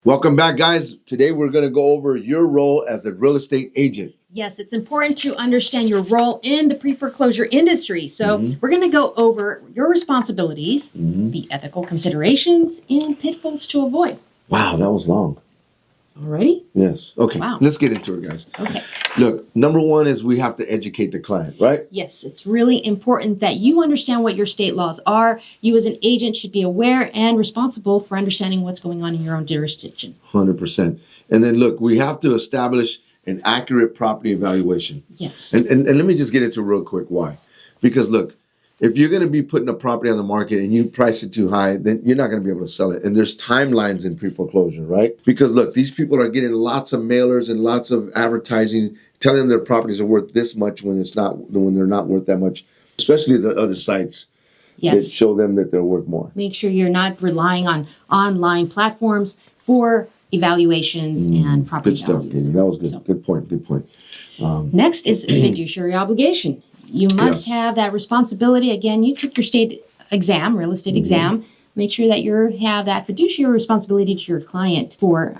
Welcome back, guys. Today we're going to go over your role as a real estate agent. Yes, it's important to understand your role in the pre-foreclosure industry. So we're going to go over your responsibilities, the ethical considerations, and pitfalls to avoid. Wow, that was long. Already? Yes. Okay. Wow. Let's get into it, guys. Okay. Look, number one is we have to educate the client, right? Yes, it's really important that you understand what your state laws are. You as an agent should be aware and responsible for understanding what's going on in your own jurisdiction. 100%. And then look, we have to establish an accurate property evaluation. Yes. And let me just get into real quick why. Because look, if you're going to be putting a property on the market and you price it too high, then you're not going to be able to sell it. And there's timelines in pre-foreclosure, right? Because look, these people are getting lots of mailers and lots of advertising telling them their properties are worth this much when they're not worth that much, especially the other sites that show them that they're worth more. Make sure you're not relying on online platforms for evaluations and property Good stuff, values. that was good. So, good point. Next is fiduciary obligation. You must have that responsibility. Again, you took your state exam, real estate exam. Make sure that you have that fiduciary responsibility to your client for,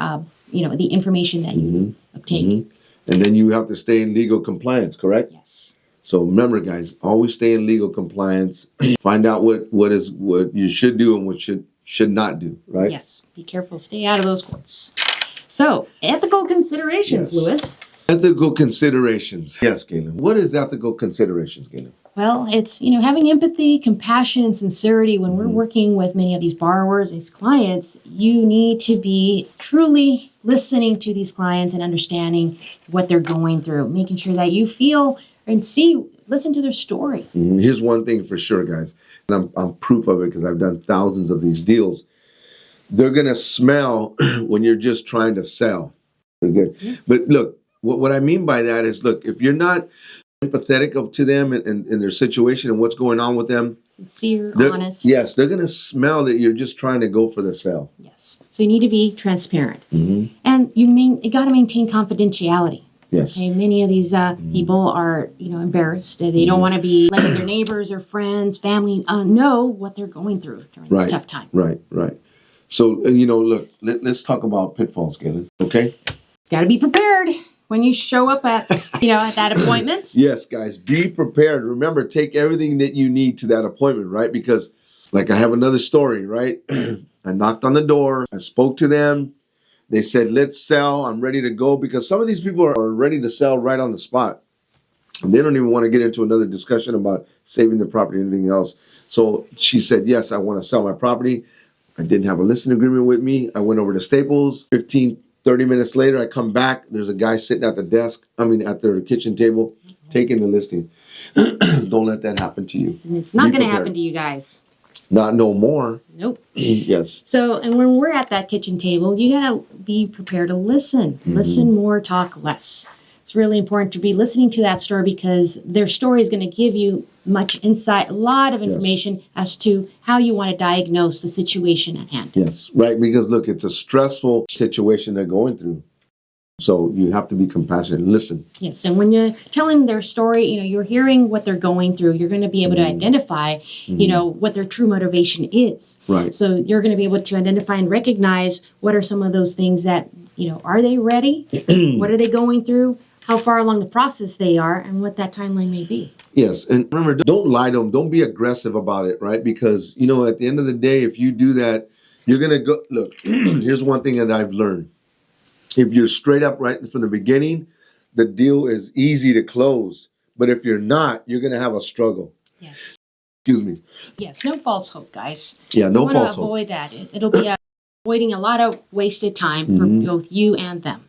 the information that you obtain. And then you have to stay in legal compliance, correct? Yes. So remember, guys, always stay in legal compliance. Find out what you should do and what should not do, right? Yes. Be careful. Stay out of those courts. So, ethical considerations, Louis. Ethical considerations. Yes, Galen. What is ethical considerations, Galen? Well, it's, having empathy, compassion, and sincerity when we're working with many of these borrowers, these clients. You need to be truly listening to these clients and understanding what they're going through, making sure that you feel and listen to their story. Here's one thing for sure, guys, and I'm proof of it because I've done thousands of these deals. They're going to smell when you're just trying to sell. They're good. Yeah. But look, what I mean by that is, look, if you're not empathetic to them and their situation and what's going on with them, sincere, honest. Yes, they're going to smell that you're just trying to go for the sale. Yes. So you need to be transparent. And you got to maintain confidentiality. Yes. Okay, many of these people are, embarrassed. They don't want to be letting their neighbors or friends, family know what they're going through during this tough time. Right. So, look, let's talk about pitfalls, Galen, okay? Got to be prepared when you show up at that appointment. Yes, guys, be prepared. Remember, take everything that you need to that appointment, right? Because, like, I have another story, right? I knocked on the door. I spoke to them. They said, let's sell. I'm ready to go. Because some of these people are ready to sell right on the spot. And they don't even want to get into another discussion about saving the property or anything else. So she said, yes, I want to sell my property. I didn't have a listing agreement with me. I went over to Staples. 30 minutes later, I come back. There's a guy sitting at their kitchen table, taking the listing. Don't let that happen to you. And it's not going to happen to you guys. Not no more. Nope. Yes. So, and when we're at that kitchen table, you got to be prepared to listen. Listen more, talk less. It's really important to be listening to that story because their story is going to give you much insight, a lot of information as to how you want to diagnose the situation at hand. Yes, right. Because look, it's a stressful situation they're going through. So you have to be compassionate and listen. Yes, and when you're telling their story, you're hearing what they're going through. You're going to be able to identify, what their true motivation is. Right. So you're going to be able to identify and recognize what are some of those things that, are they ready? What are they going through? How far along the process they are and what that timeline may be. Yes, and remember, don't lie to them. Don't be aggressive about it, right? Because, at the end of the day, if you do that, you're going to go, look, here's one thing that I've learned. If you're straight up right from the beginning, the deal is easy to close. But if you're not, you're going to have a struggle. Yes. Excuse me. Yes, no false hope, guys. Yeah, no false hope. You want to avoid that. It'll be avoiding a lot of wasted time for both you and them.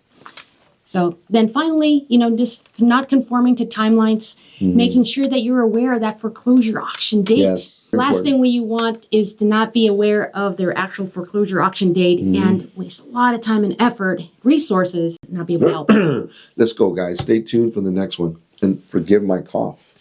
So then finally, just not conforming to timelines, making sure that you're aware of that foreclosure auction date. Yes, Last thing you want is to not be aware of their actual foreclosure auction date and waste a lot of time and effort, resources, not be able to help. Let's go, guys. Stay tuned for the next one. And forgive my cough.